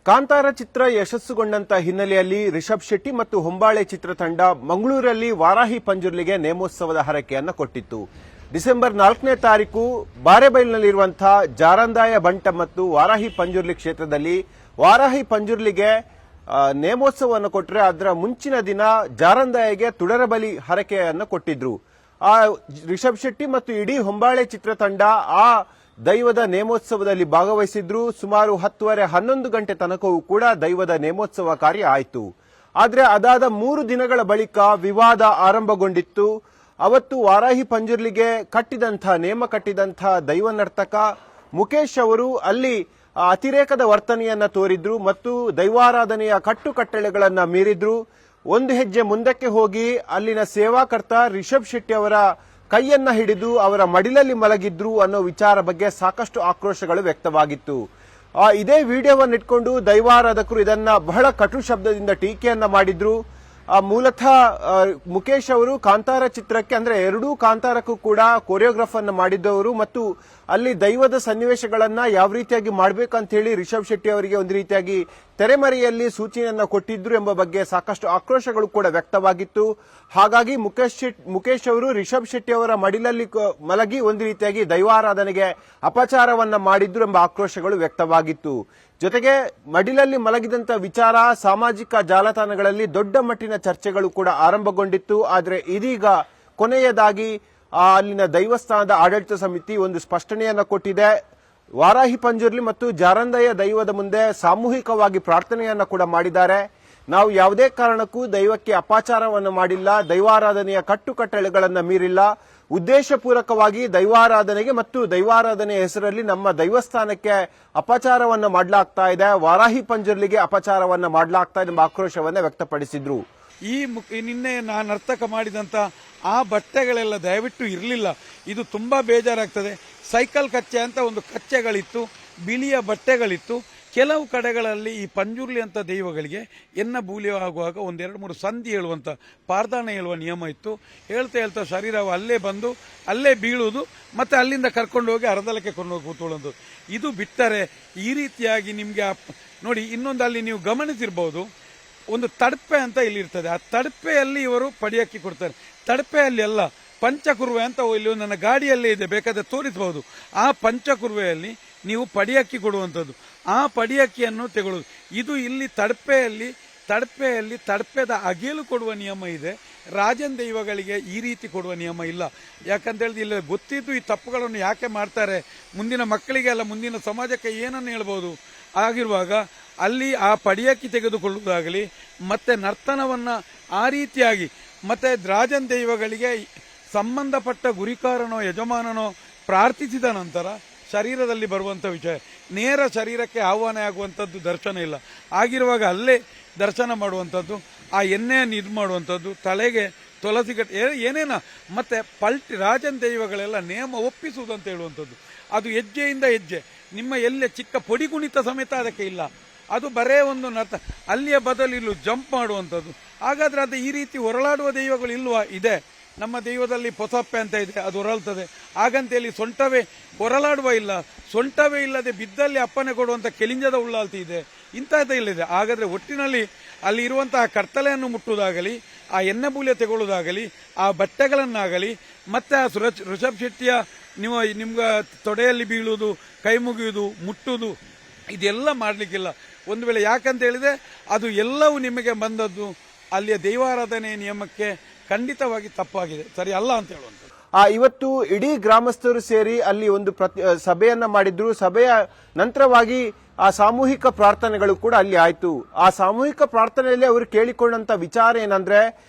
ಕಾಂತಾರ ಚಿತ್ರ ಯಶಸ್ಸುಗೊಂಡಂತ ಹಿನ್ನೆಲೆಯಲ್ಲಿ ರಿಷಬ್ ಶೆಟ್ಟಿ ಮತ್ತು ಹೊಂಬಾಳೆ ಚಿತ್ರತಂಡ ಮಂಗಳೂರಲ್ಲಿ ವಾರಾಹಿ ಪಂಜುರ್ಲಿಗೆ ನೇಮೋತ್ಸವದ ಹರಕೆಯನ್ನು ಕೊಟ್ಟಿತ್ತು. ಡಿಸೆಂಬರ್ 4ನೇ ತಾರೀಕು ಬಾರೆಬೈಲ್ನಲ್ಲಿರುವಂತಹ ಜಾರಂದಾಯ ಬಂಟ ಮತ್ತು ವಾರಾಹಿ ಪಂಜುರ್ಲಿ ಕ್ಷೇತ್ರದಲ್ಲಿ ವಾರಾಹಿ ಪಂಜುರ್ಲಿಗೆ ನೇಮೋತ್ಸವವನ್ನು ಕೊಟ್ಟರೆ ಅದರ ಮುಂಚಿನ ದಿನ ಜಾರಂದಾಯಗೆ ತುಡರಬಲಿ ಹರಕೆಯನ್ನು ಕೊಟ್ಟಿದ್ರು. ಆ ರಿಷಬ್ ಶೆಟ್ಟಿ ಮತ್ತು ಇಡೀ ಹೊಂಬಾಳೆ ಚಿತ್ರತಂಡ ಆ ದೈವದ ನೇಮೋತ್ಸವದಲ್ಲಿ ಭಾಗವಹಿಸಿದ್ರು. ಸುಮಾರು 10:30-11 ಗಂಟೆ ತನಕವೂ ಕೂಡ ದೈವದ ನೇಮೋತ್ಸವ ಕಾರ್ಯ ಆಯಿತು. ಆದರೆ ಅದಾದ 3 ದಿನಗಳ ಬಳಿಕ ವಿವಾದ ಆರಂಭಗೊಂಡಿತ್ತು. ಅವತ್ತು ವಾರಾಹಿ ಪಂಜುರ್ಲಿಗೆ ನೇಮ ಕಟ್ಟಿದಂಥ ದೈವ ನರ್ತಕ ಮುಕೇಶ್ ಅವರು ಅಲ್ಲಿ ಅತಿರೇಕದ ವರ್ತನೆಯನ್ನ ತೋರಿದ್ರು ಮತ್ತು ದೈವಾರಾಧನೆಯ ಕಟ್ಟುಕಟ್ಟಳೆಗಳನ್ನ ಮೀರಿದ್ರು. ಒಂದು ಹೆಜ್ಜೆ ಮುಂದಕ್ಕೆ ಹೋಗಿ ಅಲ್ಲಿನ ಸೇವಾಕರ್ತ ರಿಷಬ್ ಶೆಟ್ಟಿ ಅವರ ಕೈಯನ್ನ ಹಿಡಿದು ಅವರ ಮಡಿಲಲ್ಲಿ ಮಲಗಿದ್ರು ಅನ್ನೋ ವಿಚಾರ ಬಗ್ಗೆ ಸಾಕಷ್ಟು ಆಕ್ರೋಶಗಳು ವ್ಯಕ್ತವಾಗಿತ್ತು. ಇದೇ ವಿಡಿಯೋವನ್ನು ಇಟ್ಕೊಂಡು ದೈವಾರಾಧಕರು ಇದನ್ನ ಬಹಳ ಕಟು ಶಬ್ದದಿಂದ ಟೀಕೆಯನ್ನ ಮಾಡಿದ್ರು. ಮೂಲತಃ ಮುಕೇಶ್ ಅವರು ಕಾಂತಾರ ಚಿತ್ರಕ್ಕೆ ಅಂದ್ರೆ ಎರಡೂ ಕಾಂತಾರಕ್ಕೂ ಕೂಡ ಕೊರಿಯೋಗ್ರಾಫ್ ಅನ್ನು ಮಾಡಿದ್ದವರು ಮತ್ತು ಅಲ್ಲಿ ದೈವದ ಸನ್ನಿವೇಶಗಳನ್ನ ಯಾವ ರೀತಿಯಾಗಿ ಮಾಡಬೇಕಂತ ಹೇಳಿ ರಿಷಬ್ ಶೆಟ್ಟಿ ಅವರಿಗೆ ಒಂದು ರೀತಿಯಾಗಿ ತೆರೆಮರೆಯಲ್ಲಿ ಕೊಟ್ಟಿದ್ರು ಎಂಬ ಬಗ್ಗೆ ಸಾಕಷ್ಟು ಆಕ್ರೋಶಗಳು ಕೂಡ ವ್ಯಕ್ತವಾಗಿತ್ತು. ಹಾಗಾಗಿ ಮುಕೇಶ್ ಅವರು ರಿಷಬ್ ಶೆಟ್ಟಿ ಅವರ ಮಡಿಲಲ್ಲಿ ಮಲಗಿ ಒಂದು ರೀತಿಯಾಗಿ ದೈವಾರಾಧನೆಗೆ ಅಪಚಾರವನ್ನ ಮಾಡಿದ್ರು ಎಂಬ ಆಕ್ರೋಶಗಳು ವ್ಯಕ್ತವಾಗಿತ್ತು. ಜೊತೆಗೆ ಮಡಿಲಲ್ಲಿ ಮಲಗಿದಂತ ವಿಚಾರ ಸಾಮಾಜಿಕ ಜಾಲತಾಣಗಳಲ್ಲಿ ದೊಡ್ಡ ಮಟ್ಟಿನ ಚರ್ಚೆಗಳು ಕೂಡ ಆರಂಭಗೊಂಡಿತ್ತು. ಆದರೆ ಇದೀಗ ಕೊನೆಯದಾಗಿ ಅಲ್ಲಿನ ದೈವಸ್ಥಾನದ ಆಡಳಿತ ಸಮಿತಿ ಒಂದು ಸ್ಪಷ್ಟನೆಯನ್ನ ಕೊಟ್ಟಿದೆ. ವಾರಾಹಿ ಪಂಜುರ್ಲಿ ಮತ್ತು ಜಾರಂದಯ ದೈವದ ಮುಂದೆ ಸಾಮೂಹಿಕವಾಗಿ ಪ್ರಾರ್ಥನೆಯನ್ನ ಕೂಡ ಮಾಡಿದ್ದಾರೆ. ನಾವು ಯಾವುದೇ ಕಾರಣಕ್ಕೂ ದೈವಕ್ಕೆ ಅಪಚಾರವನ್ನು ಮಾಡಿಲ್ಲ, ದೈವಾರಾಧನೆಯ ಕಟ್ಟುಕಟ್ಟಳೆಗಳನ್ನ ಮೀರಿಲ್ಲ, ಉದ್ದೇಶಪೂರ್ವಕವಾಗಿ ದೈವಾರಾಧನೆಗೆ ಮತ್ತು ದೈವಾರಾಧನೆಯ ಹೆಸರಲ್ಲಿ ನಮ್ಮ ದೈವಸ್ಥಾನಕ್ಕೆ ಅಪಚಾರವನ್ನ ಮಾಡಲಾಗ್ತಾ ಇದೆ, ವಾರಾಹಿ ಪಂಜುರ್ಲಿಗೆ ಅಪಚಾರವನ್ನ ಮಾಡಲಾಗ್ತಾ ಇದೆ ಎಂಬ ಆಕ್ರೋಶವನ್ನ ವ್ಯಕ್ತಪಡಿಸಿದ್ರು. ನಿನ್ನೆ ನಾನು ನರ್ತಕ ಮಾಡಿದಂತ ಆ ಬಟ್ಟೆಗಳೆಲ್ಲ ದಯವಿಟ್ಟು ಇರಲಿಲ್ಲ. ಇದು ತುಂಬಾ ಬೇಜಾರಾಗ್ತದೆ. ಸೈಕಲ್ ಕಚ್ಚೆ ಅಂತ ಒಂದು ಕಚ್ಚೆಗಳಿತ್ತು, ಬಿಳಿಯ ಬಟ್ಟೆಗಳಿತ್ತು. ಕೆಲವು ಕಡೆಗಳಲ್ಲಿ ಈ ಪಂಜುರ್ಲಿ ಅಂತ ದೈವಗಳಿಗೆ ಎನ್ನ ಬೂಲಿಯ ಆಗುವಾಗ 1-2-3 ಸಂಧಿ ಹೇಳುವಂತ ಪಾರ್ದಾನ ಹೇಳುವ ನಿಯಮ ಇತ್ತು. ಹೇಳ್ತಾ ಶರೀರವು ಅಲ್ಲೇ ಬಂದು ಅಲ್ಲೇ ಬೀಳುವುದು ಮತ್ತೆ ಅಲ್ಲಿಂದ ಕರ್ಕೊಂಡು ಹೋಗಿ ಅರ್ಧಲಕ್ಕೆ ಕೊಂಡೋಗಿ ಕೂತ್ಕೊಳ್ಳೋದು. ಇದು ಬಿಟ್ಟರೆ ಈ ರೀತಿಯಾಗಿ ನಿಮ್ಗೆ ನೋಡಿ, ಇನ್ನೊಂದು ಅಲ್ಲಿ ನೀವು ಗಮನಿಸಿರ್ಬಹುದು, ಒಂದು ತಡಪೆ ಅಂತ ಇಲ್ಲಿರ್ತದೆ. ಆ ತಡಪೆಯಲ್ಲಿ ಇವರು ಪಡಿಯಕ್ಕಿ ಕೊಡ್ತಾರೆ. ತಡಪೆಯಲ್ಲಿ ಅಲ್ಲ, ಪಂಚಕುರ್ವೆ ಅಂತ ಇಲ್ಲಿ ನನ್ನ ಗಾಡಿಯಲ್ಲೇ ಇದೆ, ಬೇಕಾದ್ರೆ ತೋರಿಸಬಹುದು. ಆ ಪಂಚಕುರ್ವೆಯಲ್ಲಿ ನೀವು ಪಡಿಯಕ್ಕಿ ಕೊಡುವಂಥದ್ದು, ಆ ಪಡಿಯಕ್ಕಿಯನ್ನು ತೆಗೊಳ್ಳೋದು. ಇದು ಇಲ್ಲಿ ತಡಪೆಯಲ್ಲಿ ತಡಪೆದ ಅಗೇಲು ಕೊಡುವ ನಿಯಮ ಇದೆ. ರಾಜನ್ ದೈವಗಳಿಗೆ ಈ ರೀತಿ ಕೊಡುವ ನಿಯಮ ಇಲ್ಲ. ಯಾಕಂತ ಹೇಳಿದ್ರೆ ಇಲ್ಲಿ ಗೊತ್ತಿದ್ದು ಈ ತಪ್ಪುಗಳನ್ನು ಯಾಕೆ ಮಾಡ್ತಾರೆ, ಮುಂದಿನ ಮಕ್ಕಳಿಗೆ ಅಲ್ಲ ಮುಂದಿನ ಸಮಾಜಕ್ಕೆ ಏನನ್ನು ಹೇಳ್ಬೋದು. ಆಗಿರುವಾಗ ಅಲ್ಲಿ ಆ ಪಡಿಯಕ್ಕಿ ತೆಗೆದುಕೊಳ್ಳುವುದಾಗಲಿ ಮತ್ತೆ ನರ್ತನವನ್ನ ಆ ರೀತಿಯಾಗಿ ಮತ್ತೆ ರಾಜನ್ ದೈವಗಳಿಗೆ ಸಂಬಂಧಪಟ್ಟ ಗುರಿಕಾರನೋ ಯಜಮಾನನೋ ಪ್ರಾರ್ಥಿಸಿದ ನಂತರ ಶರೀರದಲ್ಲಿ ಬರುವಂತ ವಿಷಯ, ನೇರ ಶರೀರಕ್ಕೆ ಆಹ್ವಾನ ಆಗುವಂಥದ್ದು ದರ್ಶನ ಇಲ್ಲ. ಆಗಿರುವಾಗ ಅಲ್ಲೇ ದರ್ಶನ ಮಾಡುವಂಥದ್ದು, ಆ ಎಣ್ಣೆಯನ್ನು ಇದು ಮಾಡುವಂಥದ್ದು, ತಲೆಗೆ ತುಳಸಿ ಏನೇನ ಮತ್ತೆ ರಾಜನ್ ದೈವಗಳೆಲ್ಲ ನೇಮ ಒಪ್ಪಿಸುವುದಂತ ಹೇಳುವಂಥದ್ದು. ಅದು ಹೆಜ್ಜೆಯಿಂದ ಹೆಜ್ಜೆ, ನಿಮ್ಮ ಎಲ್ಲೇ ಚಿಕ್ಕ ಪೊಡಿ ಕುಣಿತ ಸಮೇತ ಅದಕ್ಕೆ ಇಲ್ಲ. ಅದು ಬರೇ ಒಂದು ಅಲ್ಲಿಯ ಬದಲಿಲು ಜಂಪ್ ಮಾಡುವಂಥದ್ದು. ಹಾಗಾದ್ರೆ ಅದು ಈ ರೀತಿ ಹೊರಳಾಡುವ ದೈವಗಳು ಇಲ್ವಾ? ಇದೆ. ನಮ್ಮ ದೈವದಲ್ಲಿ ಪೊಸಪ್ಪೆ ಅಂತ ಇದೆ, ಅದು ಹೊರಳ್ತದೆ. ಹಾಗಂತೇಳಿ ಸೊಂಟವೇ ಹೊರಳಾಡುವ ಇಲ್ಲ, ಸೊಂಟವೇ ಇಲ್ಲದೆ ಬಿದ್ದಲ್ಲಿ ಅಪ್ಪನೆ ಕೊಡುವಂತ ಕೆಲಿಂಜದ ಉಳ್ಳಾಲ್ತಿ ಇದೆ, ಇಂತಹದ್ದೇ ಇಲ್ಲಿದೆ. ಹಾಗಾದ್ರೆ ಒಟ್ಟಿನಲ್ಲಿ ಅಲ್ಲಿ ಇರುವಂತಹ ಕರ್ತಲೆಯನ್ನು ಮುಟ್ಟುವುದಾಗಲಿ, ಆ ಎಣ್ಣೆ ಬೂಲೆ ತೆಗೊಳ್ಳುವುದಾಗಲಿ, ಆ ಬಟ್ಟೆಗಳನ್ನಾಗಲಿ ಮತ್ತೆ ಆ ರಿಷಬ್ ಶೆಟ್ಟಿಯ ನಿಮ್ಗೆ ತೊಡೆಯಲ್ಲಿ ಬೀಳುವುದು, ಕೈ ಮುಗಿಯುವುದು, ಮುಟ್ಟುವುದು, ಇದೆಲ್ಲ ಮಾಡ್ಲಿಕ್ಕಿಲ್ಲ. ಒಂದು ವೇಳೆ ಯಾಕಂತ ಹೇಳಿದ್ರೆ ಅದು ಎಲ್ಲವೂ ನಿಮಗೆ ಬಂದದ್ದು ಅಲ್ಲಿಯ ದೈವಾರಾಧನೆಯ ನಿಯಮಕ್ಕೆ ಖಂಡಿತವಾಗಿ ತಪ್ಪಾಗಿದೆ, ಸರಿ ಅಲ್ಲ ಅಂತ ಹೇಳುವಂತ. ಇವತ್ತು ಇಡೀ ಗ್ರಾಮಸ್ಥರು ಸೇರಿ ಅಲ್ಲಿ ಒಂದು ಸಭೆಯನ್ನ ಮಾಡಿದ್ರು. ಸಭೆಯ ನಂತರವಾಗಿ ಆ ಸಾಮೂಹಿಕ ಪ್ರಾರ್ಥನೆಗಳು ಕೂಡ ಅಲ್ಲಿ ಆಯ್ತು. ಆ ಸಾಮೂಹಿಕ ಪ್ರಾರ್ಥನೆಯಲ್ಲಿ ಅವರು ಕೇಳಿಕೊಂಡಂತ ವಿಚಾರ ಏನಂದ್ರೆ,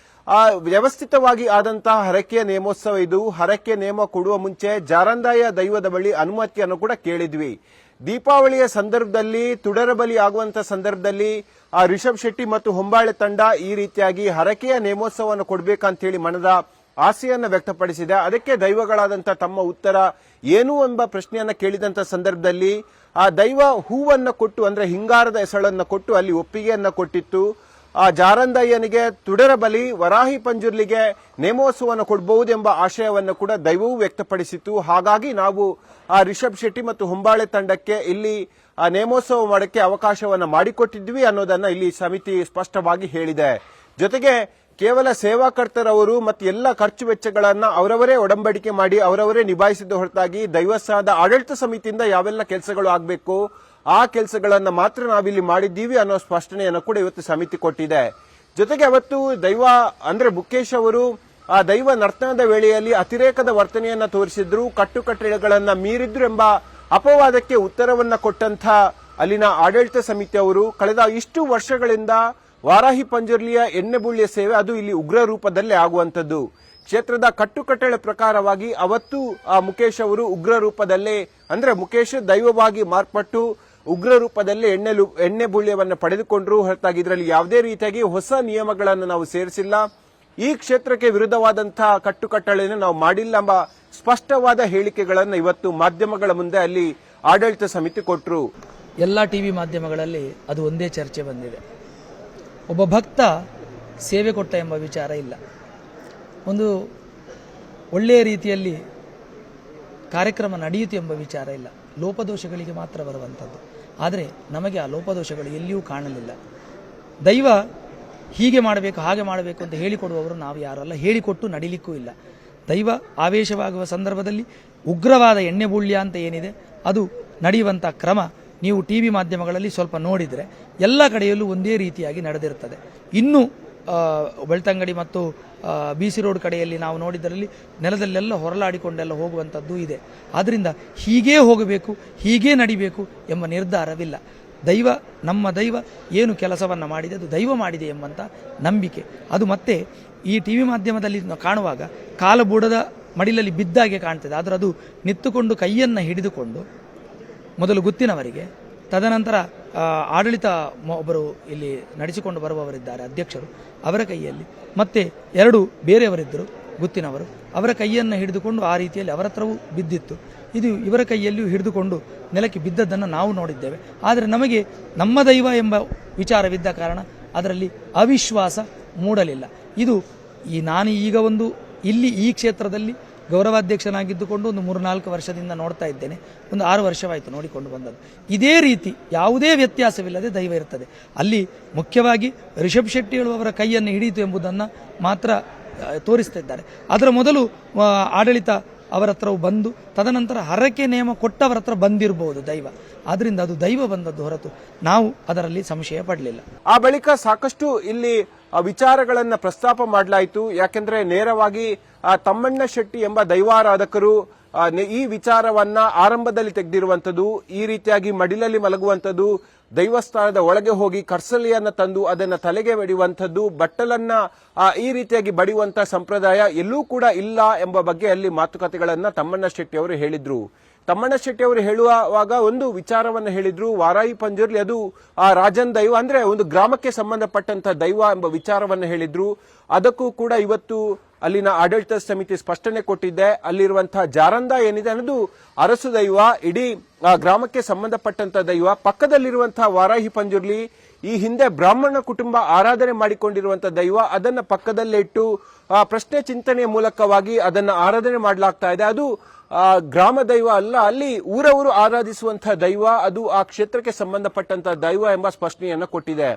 ಆ ವ್ಯವಸ್ಥಿತವಾಗಿ ಆದಂತಹ ಹರಕೆಯ ನೇಮೋತ್ಸವ ಇದು. ಹರಕೆ ನೇಮ ಕೊಡುವ ಮುಂಚೆ ಜಾರಂದಾಯ ದೈವದ ಬಳಿ ಅನುಮತಿಯನ್ನು ಕೂಡ ಕೇಳಿದ್ವಿ. ದೀಪಾವಳಿಯ ಸಂದರ್ಭದಲ್ಲಿ ತುಡರಬಲಿ ಆಗುವಂತ ಸಂದರ್ಭದಲ್ಲಿ ಆ ರಿಷಬ್ ಶೆಟ್ಟಿ ಮತ್ತು ಹೊಂಬಾಳೆ ತಂಡ ಈ ರೀತಿಯಾಗಿ ಹರಕೆಯ ನೇಮೋತ್ಸವವನ್ನು ಕೊಡಬೇಕಂತ ಹೇಳಿ ಮನದ ಆಸೆಯನ್ನ ವ್ಯಕ್ತಪಡಿಸಿದೆ. ಅದಕ್ಕೆ ದೈವಗಳಾದಂಥ ತಮ್ಮ ಉತ್ತರ ಏನು ಎಂಬ ಪ್ರಶ್ನೆಯನ್ನ ಕೇಳಿದಂತ ಸಂದರ್ಭದಲ್ಲಿ ಆ ದೈವ ಹೂವನ್ನ ಕೊಟ್ಟು ಅಂದ್ರೆ ಹಿಂಗಾರದ ಎಸಳನ್ನ ಕೊಟ್ಟು ಅಲ್ಲಿ ಒಪ್ಪಿಗೆಯನ್ನ ಕೊಟ್ಟಿತ್ತು. ಆ ಜಾರಂದಯ್ಯನಿಗೆ ತುಡರ ಬಲಿ ವರಾಹಿ ಪಂಜುರ್ಲಿಗೆ ನೇಮೋತ್ಸವವನ್ನು ಕೊಡಬಹುದೆಂಬ ಆಶಯವನ್ನು ಕೂಡ ದೈವವು ವ್ಯಕ್ತಪಡಿಸಿತು. ಹಾಗಾಗಿ ನಾವು ಆ ರಿಷಬ್ ಶೆಟ್ಟಿ ಮತ್ತು ಹೊಂಬಾಳೆ ತಂಡಕ್ಕೆ ಇಲ್ಲಿ ಆ ನೇಮೋತ್ಸವ ಮಾಡೋಕ್ಕೆ ಅವಕಾಶವನ್ನು ಮಾಡಿಕೊಟ್ಟಿದ್ವಿ ಅನ್ನೋದನ್ನ ಇಲ್ಲಿ ಸಮಿತಿ ಸ್ಪಷ್ಟವಾಗಿ ಹೇಳಿದೆ. ಜೊತೆಗೆ ಕೇವಲ ಸೇವಾಕರ್ತರವರು ಮತ್ತು ಎಲ್ಲ ಖರ್ಚು ವೆಚ್ಚಗಳನ್ನ ಅವರವರೇ ಒಡಂಬಡಿಕೆ ಮಾಡಿ ಅವರವರೇ ನಿಭಾಯಿಸಿದ ಹೊರತಾಗಿ ದೈವಸ್ಥಾನದ ಆಡಳಿತ ಸಮಿತಿಯಿಂದ ಯಾವೆಲ್ಲ ಕೆಲಸಗಳು ಆಗಬೇಕು ಆ ಕೆಲಸಗಳನ್ನ ಮಾತ್ರ ನಾವಿಲ್ಲಿ ಮಾಡಿದ್ದೀವಿ ಅನ್ನೋ ಸ್ಪಷ್ಟನೆಯನ್ನು ಕೂಡ ಇವತ್ತು ಸಮಿತಿ ಕೊಟ್ಟಿದೆ. ಜೊತೆಗೆ ಅವತ್ತು ದೈವ ಅಂದ್ರೆ ಮುಖೇಶ್ ಅವರು ಆ ದೈವ ನರ್ತನದ ವೇಳೆಯಲ್ಲಿ ಅತಿರೇಕದ ವರ್ತನೆಯನ್ನ ತೋರಿಸಿದ್ರು, ಕಟ್ಟುಕಟ್ಟಳೆಗಳನ್ನ ಮೀರಿದ್ರು ಎಂಬ ಅಪವಾದಕ್ಕೆ ಉತ್ತರವನ್ನ ಕೊಟ್ಟಂತ ಅಲ್ಲಿನ ಆಡಳಿತ ಸಮಿತಿಯವರು ಕಳೆದ ಇಷ್ಟು ವರ್ಷಗಳಿಂದ ವಾರಾಹಿ ಪಂಜುರ್ಲಿಯ ಎಣ್ಣೆಬುಳ್ಳಿಯ ಸೇವೆ ಅದು ಇಲ್ಲಿ ಉಗ್ರ ರೂಪದಲ್ಲೇ ಆಗುವಂತದ್ದು. ಕ್ಷೇತ್ರದ ಕಟ್ಟುಕಟ್ಟಳೆ ಪ್ರಕಾರವಾಗಿ ಅವತ್ತು ಆ ಮುಖೇಶ್ ಅವರು ಉಗ್ರ ರೂಪದಲ್ಲೇ ಅಂದ್ರೆ ಮುಖೇಶ್ ದೈವವಾಗಿ ಮಾರ್ಪಟ್ಟು ಉಗ್ರ ರೂಪದಲ್ಲಿ ಎಣ್ಣೆ ಬುಳ್ಳಿಯನ್ನು ಪಡೆದುಕೊಂಡ್ರು ಹೊರತಾಗಿ ಇದರಲ್ಲಿ ಯಾವುದೇ ರೀತಿಯಾಗಿ ಹೊಸ ನಿಯಮಗಳನ್ನು ನಾವು ಸೇರಿಸಿಲ್ಲ, ಈ ಕ್ಷೇತ್ರಕ್ಕೆ ವಿರುದ್ಧವಾದಂತಹ ಕಟ್ಟುಕಟ್ಟಳೆಯನ್ನು ನಾವು ಮಾಡಿಲ್ಲ ಎಂಬ ಸ್ಪಷ್ಟವಾದ ಹೇಳಿಕೆಗಳನ್ನು ಇವತ್ತು ಮಾಧ್ಯಮಗಳ ಮುಂದೆ ಅಲ್ಲಿ ಆಡಳಿತ ಸಮಿತಿ ಕೊಟ್ಟರು. ಎಲ್ಲ ಟಿವಿ ಮಾಧ್ಯಮಗಳಲ್ಲಿ ಅದು ಒಂದೇ ಚರ್ಚೆ ಬಂದಿದೆ. ಒಬ್ಬ ಭಕ್ತ ಸೇವೆ ಕೊಟ್ಟ ಎಂಬ ವಿಚಾರ ಇಲ್ಲ. ಒಂದು ಒಳ್ಳೆಯ ರೀತಿಯಲ್ಲಿ ಕಾರ್ಯಕ್ರಮ ನಡೆಯಿತು ಎಂಬ ವಿಚಾರ ಇಲ್ಲ. ಲೋಪದೋಷಗಳಿಗೆ ಮಾತ್ರ ಬರುವಂಥದ್ದು. ಆದರೆ ನಮಗೆ ಆ ಲೋಪದೋಷಗಳು ಎಲ್ಲಿಯೂ ಕಾಣಲಿಲ್ಲ. ದೈವ ಹೀಗೆ ಮಾಡಬೇಕು ಹಾಗೆ ಮಾಡಬೇಕು ಅಂತ ಹೇಳಿಕೊಡುವವರು ನಾವು ಯಾರಲ್ಲ, ಹೇಳಿಕೊಟ್ಟು ನಡಿಲಿಕ್ಕೂ ಇಲ್ಲ. ದೈವ ಆವೇಶವಾಗುವ ಸಂದರ್ಭದಲ್ಲಿ ಉಗ್ರವಾದ ಎಣ್ಣೆ ಬುಳ್ಯ ಅಂತ ಏನಿದೆ ಅದು ನಡೆಯುವಂಥ ಕ್ರಮ ನೀವು ಟಿವಿ ಮಾಧ್ಯಮಗಳಲ್ಲಿ ಸ್ವಲ್ಪ ನೋಡಿದರೆ ಎಲ್ಲ ಕಡೆಯಲ್ಲೂ ಒಂದೇ ರೀತಿಯಾಗಿ ನಡೆದಿರ್ತದೆ. ಇನ್ನು ಬೆಳ್ತಂಗಡಿ ಮತ್ತು BC ರೋಡ್ ಕಡೆಯಲ್ಲಿ ನಾವು ನೋಡಿದರಲ್ಲಿ ನೆಲದಲ್ಲೆಲ್ಲ ಹೊರಲಾಡಿಕೊಂಡೆಲ್ಲ ಹೋಗುವಂಥದ್ದು ಇದೆ. ಆದ್ದರಿಂದ ಹೀಗೇ ಹೋಗಬೇಕು, ಹೀಗೇ ನಡಿಬೇಕು ಎಂಬ ನಿರ್ಧಾರವಿಲ್ಲ. ದೈವ ನಮ್ಮ ದೈವ ಏನು ಕೆಲಸವನ್ನು ಮಾಡಿದೆ ಅದು ದೈವ ಮಾಡಿದೆ ಎಂಬಂಥ ನಂಬಿಕೆ ಅದು. ಮತ್ತೆ ಈ ಟಿವಿ ಮಾಧ್ಯಮದಲ್ಲಿ ಕಾಣುವಾಗ ಕಾಲಬುಡದ ಮಡಿಲಲ್ಲಿ ಬಿದ್ದಾಗೆ ಕಾಣ್ತದೆ. ಆದರೆ ಅದು ನಿಂತುಕೊಂಡು ಕೈಯನ್ನು ಹಿಡಿದುಕೊಂಡು ಮೊದಲು ಗುತ್ತಿನವರಿಗೆ, ತದನಂತರ ಆಡಳಿತ ಒಬ್ಬರು ಇಲ್ಲಿ ನಡೆಸಿಕೊಂಡು ಬರುವವರಿದ್ದಾರೆ ಅಧ್ಯಕ್ಷರು, ಅವರ ಕೈಯಲ್ಲಿ, ಮತ್ತೆ 2 ಬೇರೆಯವರಿದ್ದರು ಗುತ್ತಿನವರು, ಅವರ ಕೈಯನ್ನು ಹಿಡಿದುಕೊಂಡು ಆ ರೀತಿಯಲ್ಲಿ ಅವರ ಹತ್ರವೂ ಬಿದ್ದಿತ್ತು. ಇದು ಇವರ ಕೈಯಲ್ಲಿಯೂ ಹಿಡಿದುಕೊಂಡು ನೆಲಕ್ಕೆ ಬಿದ್ದದ್ದನ್ನು ನಾವು ನೋಡಿದ್ದೇವೆ. ಆದರೆ ನಮಗೆ ನಮ್ಮ ದೈವ ಎಂಬ ವಿಚಾರವಿದ್ದ ಕಾರಣ ಅದರಲ್ಲಿ ಅವಿಶ್ವಾಸ ಮೂಡಲಿಲ್ಲ. ಇದು ನಾನು ಈಗ ಇಲ್ಲಿ ಈ ಕ್ಷೇತ್ರದಲ್ಲಿ ಗೌರವಾಧ್ಯಕ್ಷನಾಗಿದ್ದುಕೊಂಡು ಒಂದು 3-4 ವರ್ಷದಿಂದ ನೋಡ್ತಾ ಇದ್ದೇನೆ. ಒಂದು 6 ವರ್ಷವಾಯಿತು ನೋಡಿಕೊಂಡು ಬಂದದ್ದು. ಇದೇ ರೀತಿ ಯಾವುದೇ ವ್ಯತ್ಯಾಸವಿಲ್ಲದೆ ದೈವ ಇರ್ತದೆ. ಅಲ್ಲಿ ಮುಖ್ಯವಾಗಿ ರಿಷಬ್ ಶೆಟ್ಟಿ ಹೇಳುವವರ ಕೈಯನ್ನು ಹಿಡಿಯಿತು ಎಂಬುದನ್ನು ಮಾತ್ರ ತೋರಿಸ್ತಾ ಇದ್ದಾರೆ. ಅದರ ಮೊದಲು ಆಡಳಿತ ಅವರ ಹತ್ರವು ಬಂದು ತದನಂತರ ಹರಕೆ ನೇಮ ಕೊಟ್ಟವರ ಹತ್ರ ಬಂದಿರಬಹುದು ದೈವ. ಆದ್ರಿಂದ ಅದು ದೈವ ಬಂದದ್ದು ಹೊರತು ನಾವು ಅದರಲ್ಲಿ ಸಂಶಯ ಪಡಲಿಲ್ಲ. ಆ ಬಳಿಕ ಸಾಕಷ್ಟು ಇಲ್ಲಿ ವಿಚಾರಗಳನ್ನ ಪ್ರಸ್ತಾಪ ಮಾಡಲಾಯಿತು. ಯಾಕೆಂದ್ರೆ ನೇರವಾಗಿ ತಮ್ಮಣ್ಣ ಶೆಟ್ಟಿ ಎಂಬ ದೈವಾರಾಧಕರು ಈ ವಿಚಾರವನ್ನ ಆರಂಭದಲ್ಲಿ ತೆಗೆದಿರುವಂತದ್ದು, ಈ ರೀತಿಯಾಗಿ ಮಡಿಲಲ್ಲಿ ಮಲಗುವಂಥದ್ದು, ದೈವಸ್ಥಾನದ ಒಳಗೆ ಹೋಗಿ ಕರ್ಸಲಿಯನ್ನ ತಂದು ಅದನ್ನ ತಲೆಗೆ ಬಡಿಯುವಂಥದ್ದು, ಬಟ್ಟಲನ್ನ ಈ ರೀತಿಯಾಗಿ ಬಡಿಯುವಂತಹ ಸಂಪ್ರದಾಯ ಎಲ್ಲೂ ಕೂಡ ಇಲ್ಲ ಎಂಬ ಬಗ್ಗೆ ಅಲ್ಲಿ ಮಾತುಕತೆಗಳನ್ನ ತಮ್ಮಣ್ಣ ಶೆಟ್ಟಿ ಅವರು ಹೇಳಿದ್ರು. ತಮ್ಮಣ್ಣ ಶೆಟ್ಟಿ ಅವರು ಹೇಳುವಾಗ ಒಂದು ವಿಚಾರವನ್ನು ಹೇಳಿದ್ರು, ವಾರಾಹಿ ಪಂಜುರ್ಲಿ ಅದು ರಾಜನ್ ದೈವ ಅಂದ್ರೆ ಒಂದು ಗ್ರಾಮಕ್ಕೆ ಸಂಬಂಧಪಟ್ಟಂತ ದೈವ ಎಂಬ ವಿಚಾರವನ್ನು ಹೇಳಿದ್ರು. ಅದಕ್ಕೂ ಕೂಡ ಇವತ್ತು ಅಲ್ಲಿನ ಆಡಳಿತ ಸಮಿತಿ ಸ್ಪಷ್ಟನೆ ಕೊಟ್ಟಿದೆ. ಅಲ್ಲಿರುವಂತಹ ಜಾರಂದ ಏನಿದೆ ಅನ್ನೋದು ಅರಸು ದೈವ, ಇಡೀ ಗ್ರಾಮಕ್ಕೆ ಸಂಬಂಧಪಟ್ಟಂತ ದೈವ. ಪಕ್ಕದಲ್ಲಿರುವಂತಹ ವಾರಾಹಿ ಪಂಜುರ್ಲಿ ಈ ಹಿಂದೆ ಬ್ರಾಹ್ಮಣ ಕುಟುಂಬ ಆರಾಧನೆ ಮಾಡಿಕೊಂಡಿರುವಂತಹ ದೈವ. ಅದನ್ನ ಪಕ್ಕದಲ್ಲೇ ಇಟ್ಟು ಪ್ರಶ್ನೆ ಚಿಂತನೆಯ ಮೂಲಕವಾಗಿ ಅದನ್ನ ಆರಾಧನೆ ಮಾಡಲಾಗ್ತಾ ಇದೆ. ಅದು ಗ್ರಾಮ ದೈವ ಅಲ್ಲ, ಅಲ್ಲಿ ಊರವರು ಆರಾಧಿಸುವಂತಹ ದೈವ, ಅದು ಆ ಕ್ಷೇತ್ರಕ್ಕೆ ಸಂಬಂಧಪಟ್ಟಂತಹ ದೈವ ಎಂಬ ಸ್ಪಷ್ಟನೆಯನ್ನ ಕೊಟ್ಟಿದೆ.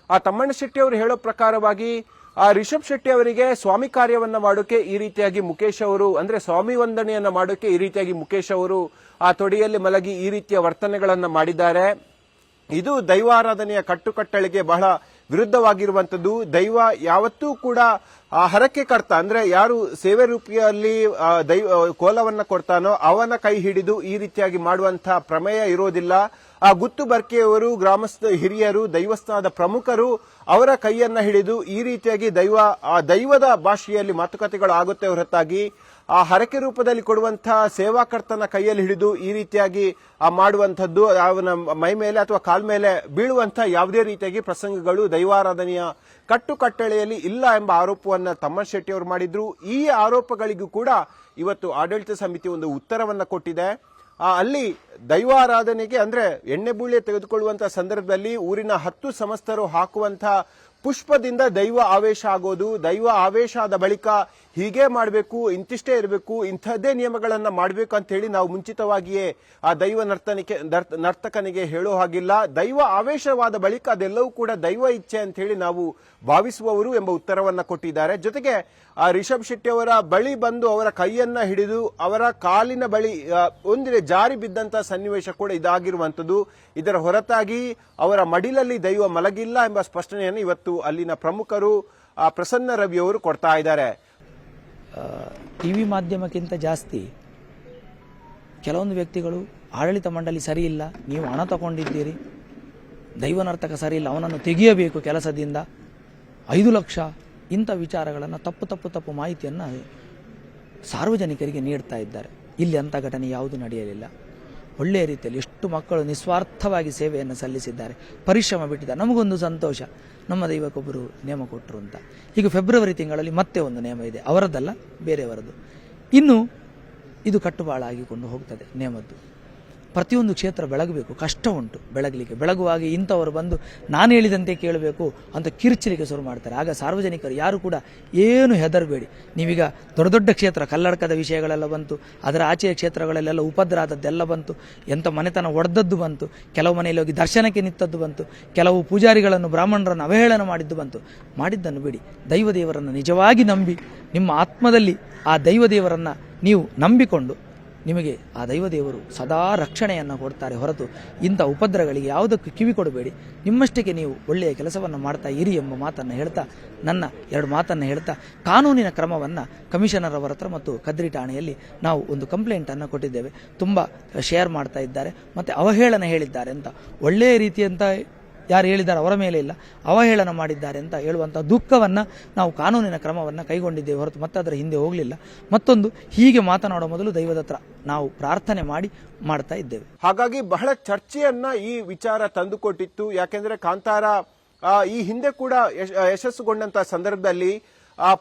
ಆ ತಮ್ಮಣ್ಣ ಶೆಟ್ಟಿ ಅವರು ಹೇಳೋ ಪ್ರಕಾರವಾಗಿ ಆ ರಿಷಬ್ ಶೆಟ್ಟಿ ಅವರಿಗೆ ಸ್ವಾಮಿ ಕಾರ್ಯವನ್ನ ಮಾಡೋಕೆ ಈ ರೀತಿಯಾಗಿ ಮುಖೇಶ್ ಅವರು ಅಂದ್ರೆ ಸ್ವಾಮಿ ವಂದನೆಯನ್ನ ಮಾಡೋಕೆ ಈ ರೀತಿಯಾಗಿ ಮುಖೇಶ್ ಅವರು ಆ ತೊಡೆಯಲ್ಲಿ ಮಲಗಿ ಈ ರೀತಿಯ ವರ್ತನೆಗಳನ್ನ ಮಾಡಿದ್ದಾರೆ. ಇದು ದೈವಾರಾಧನೆಯ ಕಟ್ಟುಕಟ್ಟಳೆಗೆ ಬಹಳ ವಿರುದ್ಧವಾಗಿರುವಂತದ್ದು. ದೈವ ಯಾವತ್ತೂ ಕೂಡ ಹರಕೆ ಕರ್ತ ಅಂದ್ರೆ ಯಾರು ಸೇವೆ ರೂಪಿಯಲ್ಲಿ ಕೋಲವನ್ನ ಕೊಡ್ತಾನೋ ಅವನ ಕೈ ಹಿಡಿದು ಈ ರೀತಿಯಾಗಿ ಮಾಡುವಂತಹ ಪ್ರಮೇಯ ಇರೋದಿಲ್ಲ. ಆ ಗುತ್ತು ಬರ್ಕೆಯವರು, ಗ್ರಾಮಸ್ಥ ಹಿರಿಯರು, ದೈವಸ್ಥಾನದ ಪ್ರಮುಖರು ಅವರ ಕೈಯನ್ನ ಹಿಡಿದು ಈ ರೀತಿಯಾಗಿ ದೈವದ ಭಾಷೆಯಲ್ಲಿ ಮಾತುಕತೆಗಳು ಆಗುತ್ತೆ ಹೊರತಾಗಿ ಆ ಹರಕೆ ರೂಪದಲ್ಲಿ ಕೊಡುವಂತಹ ಸೇವಾಕರ್ತನ ಕೈಯಲ್ಲಿ ಹಿಡಿದು ಈ ರೀತಿಯಾಗಿ ಮಾಡುವಂಥದ್ದು, ಅವನ ಮೈ ಮೇಲೆ ಅಥವಾ ಕಾಲ್ ಮೇಲೆ ಬೀಳುವಂತಹ ಯಾವುದೇ ರೀತಿಯಾಗಿ ಪ್ರಸಂಗಗಳು ದೈವಾರಾಧನೆಯ ಕಟ್ಟುಕಟ್ಟಳೆಯಲ್ಲಿ ಇಲ್ಲ ಎಂಬ ಆರೋಪವನ್ನ ತಮ್ಮಣ್ಣ ಶೆಟ್ಟಿ ಅವರು ಮಾಡಿದ್ರು. ಈ ಆರೋಪಗಳಿಗೂ ಕೂಡ ಇವತ್ತು ಆಡಳಿತ ಸಮಿತಿ ಒಂದು ಉತ್ತರವನ್ನ ಕೊಟ್ಟಿದೆ. ಅಲ್ಲಿ ದೈವಾರಾಧನೆಗೆ ಅಂದ್ರೆ ಎಣ್ಣೆ ಬುಳ್ಳೆ ತೆಗೆದುಕೊಳ್ಳುವಂತಹ ಸಂದರ್ಭದಲ್ಲಿ ಊರಿನ 10 ಸಮಸ್ತರು ಹಾಕುವಂತಹ ಪುಷ್ಪದಿಂದ ದೈವ ಆವೇಶ ಆಗೋದು, ದೈವ ಆವೇಶ ಆದ ಬಳಿಕ ಹೀಗೆ ಮಾಡಬೇಕು, ಇಂತಿಷ್ಟೇ ಇರಬೇಕು, ಇಂಥದ್ದೇ ನಿಯಮಗಳನ್ನ ಮಾಡಬೇಕು ಅಂತ ಹೇಳಿ ನಾವು ಮುಂಚಿತವಾಗಿಯೇ ಆ ದೈವ ನರ್ತಕನಿಗೆ ಹೇಳೋ ಹಾಗಿಲ್ಲ. ದೈವ ಆವೇಶವಾದ ಬಳಿಕ ಅದೆಲ್ಲವೂ ಕೂಡ ದೈವ ಇಚ್ಛೆ ಅಂತ ಹೇಳಿ ನಾವು ಭಾವಿಸುವವರು ಎಂಬ ಉತ್ತರವನ್ನ ಕೊಟ್ಟಿದ್ದಾರೆ. ಜೊತೆಗೆ ಆ ರಿಷಬ್ ಶೆಟ್ಟಿ ಅವರ ಬಳಿ ಬಂದು ಅವರ ಕೈಯನ್ನ ಹಿಡಿದು ಅವರ ಕಾಲಿನ ಬಳಿ ಒಂದಿದೆ ಜಾರಿ ಬಿದ್ದಂತ ಸನ್ನಿವೇಶ ಕೂಡ ಇದಾಗಿರುವಂತದ್ದು. ಇದರ ಹೊರತಾಗಿ ಅವರ ಮಡಿಲಲ್ಲಿ ದೈವ ಮಲಗಿಲ್ಲ ಎಂಬ ಸ್ಪಷ್ಟನೆಯನ್ನು ಇವತ್ತು ಅಲ್ಲಿನ ಪ್ರಮುಖರು ಪ್ರಸನ್ನ ರವಿ ಅವರು ಕೊಡ್ತಾ ಇದ್ದಾರೆ. ಟಿವಿ ಮಾಧ್ಯಮಕ್ಕಿಂತ ಜಾಸ್ತಿ ಕೆಲವೊಂದು ವ್ಯಕ್ತಿಗಳು ಆಡಳಿತ ಮಂಡಳಿ ಸರಿ ಇಲ್ಲ, ನೀವು ಹಣ ತಗೊಂಡಿದ್ದೀರಿ, ದೈವನರ್ತಕ ಸರಿ ಇಲ್ಲ, ಅವನನ್ನು ತೆಗೆಯಬೇಕು ಕೆಲಸದಿಂದ, 5 ಲಕ್ಷ, ಇಂಥ ವಿಚಾರಗಳನ್ನು ತಪ್ಪು ಮಾಹಿತಿಯನ್ನು ಸಾರ್ವಜನಿಕರಿಗೆ ನೀಡ್ತಾ ಇದ್ದಾರೆ. ಇಲ್ಲಿ ಅಂಥ ಘಟನೆ ಯಾವುದೂ ನಡೆಯಲಿಲ್ಲ. ಒಳ್ಳೆಯ ರೀತಿಯಲ್ಲಿ ಎಷ್ಟು ಮಕ್ಕಳು ನಿಸ್ವಾರ್ಥವಾಗಿ ಸೇವೆಯನ್ನು ಸಲ್ಲಿಸಿದ್ದಾರೆ, ಪರಿಶ್ರಮ ಬಿಟ್ಟಿದ್ದಾರೆ. ನಮಗೊಂದು ಸಂತೋಷ, ನಮ್ಮ ದೈವಕ್ಕೊಬ್ಬರು ನೇಮ ಕೊಟ್ಟರು ಅಂತ. ಈಗ ಫೆಬ್ರವರಿ ತಿಂಗಳಲ್ಲಿ ಮತ್ತೆ ಒಂದು ನೇಮ ಇದೆ, ಅವರದ್ದಲ್ಲ ಬೇರೆಯವರದ್ದು. ಇನ್ನು ಇದು ಕಟ್ಟುಪಾಡಾಗಿಕೊಂಡು ಹೋಗ್ತದೆ ನೇಮದ್ದು. ಪ್ರತಿಯೊಂದು ಕ್ಷೇತ್ರ ಬೆಳಗಬೇಕು, ಕಷ್ಟ ಉಂಟು ಬೆಳಗಲಿಕ್ಕೆ. ಬೆಳಗುವಾಗಿ ಇಂಥವರು ಬಂದು ನಾನು ಹೇಳಿದಂತೆ ಕೇಳಬೇಕು ಅಂತ ಕಿರುಚಲಿಕ್ಕೆ ಶುರು ಮಾಡ್ತಾರೆ. ಆಗ ಸಾರ್ವಜನಿಕರು ಯಾರು ಕೂಡ ಏನು ಹೆದರಬೇಡಿ. ನೀವೀಗ ದೊಡ್ಡ ದೊಡ್ಡ ಕ್ಷೇತ್ರ ಕಲ್ಲಡ್ಕದ ವಿಷಯಗಳೆಲ್ಲ ಬಂತು, ಅದರ ಆಚೆಯ ಕ್ಷೇತ್ರಗಳಲ್ಲೆಲ್ಲ ಉಪದ್ರ ಆದದ್ದೆಲ್ಲ ಬಂತು, ಎಂಥ ಮನೆತನ ಒಡೆದದ್ದು ಬಂತು, ಕೆಲವು ಮನೆಯಲ್ಲಿ ಹೋಗಿ ದರ್ಶನಕ್ಕೆ ನಿಂತದ್ದು ಬಂತು, ಕೆಲವು ಪೂಜಾರಿಗಳನ್ನು ಬ್ರಾಹ್ಮಣರನ್ನು ಅವಹೇಳನ ಮಾಡಿದ್ದು ಬಂತು. ಮಾಡಿದ್ದನ್ನು ಬಿಡಿ, ದೈವದೇವರನ್ನು ನಿಜವಾಗಿ ನಂಬಿ ನಿಮ್ಮ ಆತ್ಮದಲ್ಲಿ ಆ ದೈವದೇವರನ್ನು ನೀವು ನಂಬಿಕೊಂಡು ನಿಮಗೆ ಆ ದೈವದೇವರು ಸದಾ ರಕ್ಷಣೆಯನ್ನು ಕೊಡ್ತಾರೆ ಹೊರತು ಇಂಥ ಉಪದ್ರಗಳಿಗೆ ಯಾವುದಕ್ಕೂ ಕಿವಿ ಕೊಡಬೇಡಿ. ನಿಮ್ಮಷ್ಟಕ್ಕೆ ನೀವು ಒಳ್ಳೆಯ ಕೆಲಸವನ್ನು ಮಾಡ್ತಾ ಇರಿ ಎಂಬ ಮಾತನ್ನು ಹೇಳ್ತಾ, ನನ್ನ 2 ಮಾತನ್ನು ಹೇಳ್ತಾ, ಕಾನೂನಿನ ಕ್ರಮವನ್ನು ಕಮಿಷನರ್ ಅವರ ಹತ್ರ ಮತ್ತು ಕದ್ರಿ ಠಾಣೆಯಲ್ಲಿ ನಾವು ಒಂದು ಕಂಪ್ಲೇಂಟನ್ನು ಕೊಟ್ಟಿದ್ದೇವೆ. ತುಂಬ ಶೇರ್ ಮಾಡ್ತಾ ಇದ್ದಾರೆ ಮತ್ತು ಅವಹೇಳನ ಹೇಳಿದ್ದಾರೆ ಅಂತ, ಒಳ್ಳೆಯ ರೀತಿಯಂತ ಯಾರು ಹೇಳಿದ್ದಾರೆ ಅವರ ಮೇಲೆ ಇಲ್ಲ, ಅವಹೇಳನ ಮಾಡಿದ್ದಾರೆ ಅಂತ ಹೇಳುವಂಥ ದುಃಖವನ್ನು ನಾವು ಕಾನೂನಿನ ಕ್ರಮವನ್ನು ಕೈಗೊಂಡಿದ್ದೇವೆ ಹೊರತು ಮತ್ತೆ ಅದರ ಹಿಂದೆ ಹೋಗಲಿಲ್ಲ. ಮತ್ತೊಂದು, ಹೀಗೆ ಮಾತನಾಡುವ ಮೊದಲು ದೈವದ ಹತ್ರ ನಾವು ಪ್ರಾರ್ಥನೆ ಮಾಡ್ತಾ ಇದ್ದೇವೆ. ಹಾಗಾಗಿ ಬಹಳ ಚರ್ಚೆಯನ್ನ ಈ ವಿಚಾರ ತಂದುಕೊಟ್ಟಿತ್ತು. ಯಾಕೆಂದ್ರೆ ಕಾಂತಾರ ಈ ಹಿಂದೆ ಕೂಡ ಯಶಸ್ಸುಗೊಂಡಂತ ಸಂದರ್ಭದಲ್ಲಿ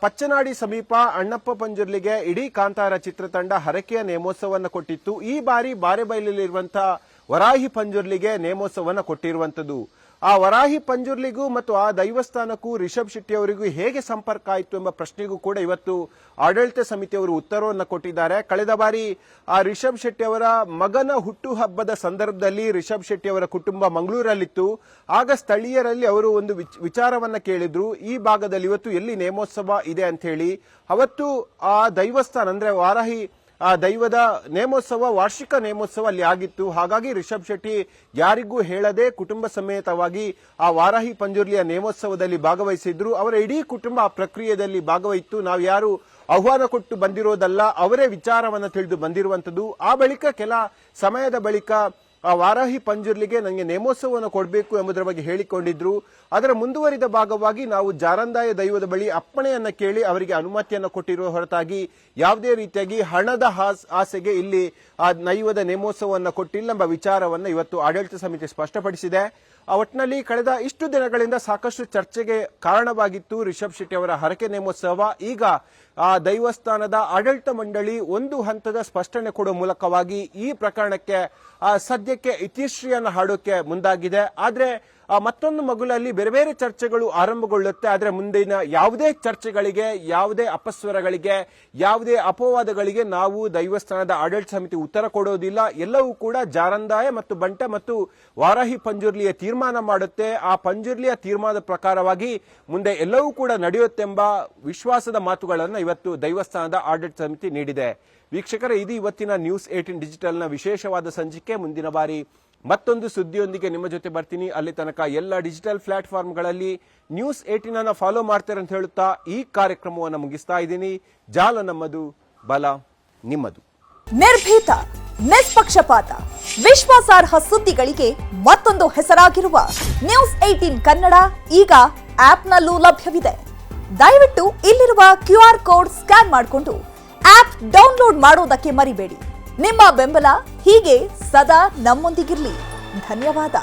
ಪಚ್ಚನಾಡಿ ಸಮೀಪ ಅಣ್ಣಪ್ಪ ಪಂಜುರ್ಲಿಗೆ ಇಡೀ ಕಾಂತಾರ ಚಿತ್ರತಂಡ ಹರಕೆಯ ನೇಮೋತ್ಸವವನ್ನು ಕೊಟ್ಟಿತ್ತು. ಈ ಬಾರಿ ಬಾರೆಬೈಲಲ್ಲಿರುವಂತಹ ವರಾಹಿ ಪಂಜುರ್ಲಿಗೆ ನೇಮೋತ್ಸವವನ್ನು ಕೊಟ್ಟಿರುವಂತದ್ದು. ಆ ವರಾಹಿ ಪಂಜುರ್ಲಿಗೂ ಮತ್ತು ಆ ದೈವಸ್ಥಾನಕ್ಕೂ ರಿಷಬ್ ಶೆಟ್ಟಿ ಅವರಿಗೂ ಹೇಗೆ ಸಂಪರ್ಕ ಆಯಿತು ಎಂಬ ಪ್ರಶ್ನೆಗೂ ಕೂಡ ಇವತ್ತು ಆಡಳಿತ ಸಮಿತಿಯವರು ಉತ್ತರವನ್ನು ಕೊಟ್ಟಿದ್ದಾರೆ. ಕಳೆದ ಬಾರಿ ಆ ರಿಷಬ್ ಶೆಟ್ಟಿ ಅವರ ಮಗನ ಹುಟ್ಟುಹಬ್ಬದ ಸಂದರ್ಭದಲ್ಲಿ ರಿಷಬ್ ಶೆಟ್ಟಿ ಅವರ ಕುಟುಂಬ ಮಂಗಳೂರಲ್ಲಿತ್ತು. ಆಗ ಸ್ಥಳೀಯರಲ್ಲಿ ಅವರು ಒಂದು ವಿಚಾರವನ್ನ ಕೇಳಿದ್ರು, ಈ ಭಾಗದಲ್ಲಿ ಇವತ್ತು ಎಲ್ಲಿ ನೇಮೋತ್ಸವ ಇದೆ ಅಂತ ಹೇಳಿ. ಅವತ್ತು ಆ ದೈವಸ್ಥಾನ ಅಂದ್ರೆ ವಾರಾಹಿ ಆ ದೈವದ ನೇಮೋತ್ಸವ, ವಾರ್ಷಿಕ ನೇಮೋತ್ಸವ ಅಲ್ಲಿ ಆಗಿತ್ತು. ಹಾಗಾಗಿ ರಿಷಬ್ ಶೆಟ್ಟಿ ಯಾರಿಗೂ ಹೇಳದೆ ಕುಟುಂಬ ಸಮೇತವಾಗಿ ಆ ವಾರಾಹಿ ಪಂಜುರ್ಲಿಯ ನೇಮೋತ್ಸವದಲ್ಲಿ ಭಾಗವಹಿಸಿದ್ರು. ಅವರ ಇಡೀ ಕುಟುಂಬ ಆ ಪ್ರಕ್ರಿಯೆಯಲ್ಲಿ ಭಾಗವಹಿತ್ತು. ನಾವು ಯಾರು ಆಹ್ವಾನ ಕೊಟ್ಟು ಬಂದಿರೋದಲ್ಲ, ಅವರೇ ವಿಚಾರವನ್ನು ತಿಳಿದು ಬಂದಿರುವಂತದ್ದು. ಆ ಬಳಿಕ ಕೆಲ ಸಮಯದ ಬಳಿಕ ಆ ವಾರಾಹಿ ಪಂಜುರ್ಲಿಗೆ ನನಗೆ ನೇಮೋತ್ಸವವನ್ನು ಕೊಡಬೇಕು ಎಂಬುದರ ಬಗ್ಗೆ ಹೇಳಿಕೊಂಡಿದ್ರು. ಅದರ ಮುಂದುವರಿದ ಭಾಗವಾಗಿ ನಾವು ಜಾರಂದಾಯ ದೈವದ ಬಳಿ ಅಪ್ಪಣೆಯನ್ನ ಕೇಳಿ ಅವರಿಗೆ ಅನುಮತಿಯನ್ನು ಕೊಟ್ಟಿರುವ ಹೊರತಾಗಿ ಯಾವುದೇ ರೀತಿಯಾಗಿ ಹಣದ ಆಸೆಗೆ ಇಲ್ಲಿ ಆ ದೈವದ ನೇಮೋತ್ಸವವನ್ನು ಕೊಟ್ಟಿಲ್ಲ ಎಂಬ ವಿಚಾರವನ್ನು ಇವತ್ತು ಆಡಳಿತ ಸಮಿತಿ ಸ್ಪಷ್ಟಪಡಿಸಿದೆ. ಒಟ್ಟಿನಲ್ಲಿ ಕಳೆದ ಇಷ್ಟು ದಿನಗಳಿಂದ ಸಾಕಷ್ಟು ಚರ್ಚೆಗೆ ಕಾರಣವಾಗಿತ್ತು ರಿಷಬ್ ಶೆಟ್ಟಿ ಅವರ ಹರಕೆ ನೇಮೋತ್ಸವ. ಈಗ ಆ ದೈವಸ್ಥಾನದ ಆಡಳಿತ ಮಂಡಳಿ ಒಂದು ಹಂತದ ಸ್ಪಷ್ಟನೆ ಕೊಡುವ ಮೂಲಕವಾಗಿ ಈ ಪ್ರಕರಣಕ್ಕೆ ಸದ್ಯಕ್ಕೆ ಇತಿಶ್ರೀಯನ್ನು ಹಾಡೋಕೆ ಮುಂದಾಗಿದೆ. ಆದ್ರೆ ಮತ್ತೊಂದು ಮಗುಲಲ್ಲಿ ಬೇರೆ ಬೇರೆ ಚರ್ಚೆಗಳು ಆರಂಭಗೊಳ್ಳುತ್ತೆ. ಆದ್ರೆ ಮುಂದಿನ ಯಾವುದೇ ಚರ್ಚೆಗಳಿಗೆ, ಯಾವುದೇ ಅಪಸ್ವರಗಳಿಗೆ, ಯಾವುದೇ ಅಪವಾದಗಳಿಗೆ ನಾವು ದೈವಸ್ಥಾನದ ಆಡಳಿತ ಸಮಿತಿ ಉತ್ತರ ಕೊಡೋದಿಲ್ಲ. ಎಲ್ಲವೂ ಕೂಡ ಜಾರಂದಾಯ ಮತ್ತು ಬಂಟ ಮತ್ತು ವಾರಾಹಿ ಪಂಜುರ್ಲಿಯ ತೀರ್ಮಾನ ಮಾಡುತ್ತೆ. ಆ ಪಂಜುರ್ಲಿಯ ತೀರ್ಮಾನದ ಪ್ರಕಾರವಾಗಿ ಮುಂದೆ ಎಲ್ಲವೂ ಕೂಡ ನಡೆಯುತ್ತೆಂಬ ವಿಶ್ವಾಸದ ಮಾತುಗಳನ್ನು ಇವತ್ತು ದೈವಸ್ಥಾನದ ಆಡಳಿತ ಸಮಿತಿ ನೀಡಿದೆ. ವೀಕ್ಷಕರೇ, ಇದು ಇವತ್ತಿನ ನ್ಯೂಸ್ 18 ಡಿಜಿಟಲ್ನ ವಿಶೇಷವಾದ ಸಂಚಿಕೆ. ಮುಂದಿನ ಬಾರಿ ಮತ್ತೊಂದು ಸುದ್ದಿಯೊಂದಿಗೆ ನಿಮ್ಮ ಜೊತೆ ಬರ್ತೀನಿ. ಅಲ್ಲಿ ತನಕ ಎಲ್ಲ ಡಿಜಿಟಲ್ ಪ್ಲಾಟ್ಫಾರ್ಮ್ಗಳಲ್ಲಿ ನ್ಯೂಸ್ 18 ಅನ್ನು ಫಾಲೋ ಮಾಡ್ತಾರೆ ಅಂತ ಹೇಳುತ್ತಾ ಈ ಕಾರ್ಯಕ್ರಮವನ್ನು ಮುಗಿಸ್ತಾ ಇದ್ದೀನಿ. ಜಾಲ ನಮ್ಮದು, ಬಲ ನಿಮ್ಮದು. ನಿರ್ಭೀತ, ನಿಷ್ಪಕ್ಷಪಾತ, ವಿಶ್ವಾಸಾರ್ಹ ಸುದ್ದಿಗಳಿಗೆ ಮತ್ತೊಂದು ಹೆಸರಾಗಿರುವ ನ್ಯೂಸ್ 18 ಕನ್ನಡ ಈಗ ಆಪ್ನಲ್ಲೂ ಲಭ್ಯವಿದೆ. ದಯವಿಟ್ಟು ಇಲ್ಲಿರುವ QR ಕೋಡ್ ಸ್ಕ್ಯಾನ್ ಮಾಡಿಕೊಂಡು ಆಪ್ ಡೌನ್ಲೋಡ್ ಮಾಡೋದಕ್ಕೆ ಮರಿಬೇಡಿ. ನಿಮ್ಮ ಬೆಂಬಲ ಹೀಗೆ ಸದಾ ನಮ್ಮೊಂದಿಗಿರಲಿ. ಧನ್ಯವಾದ.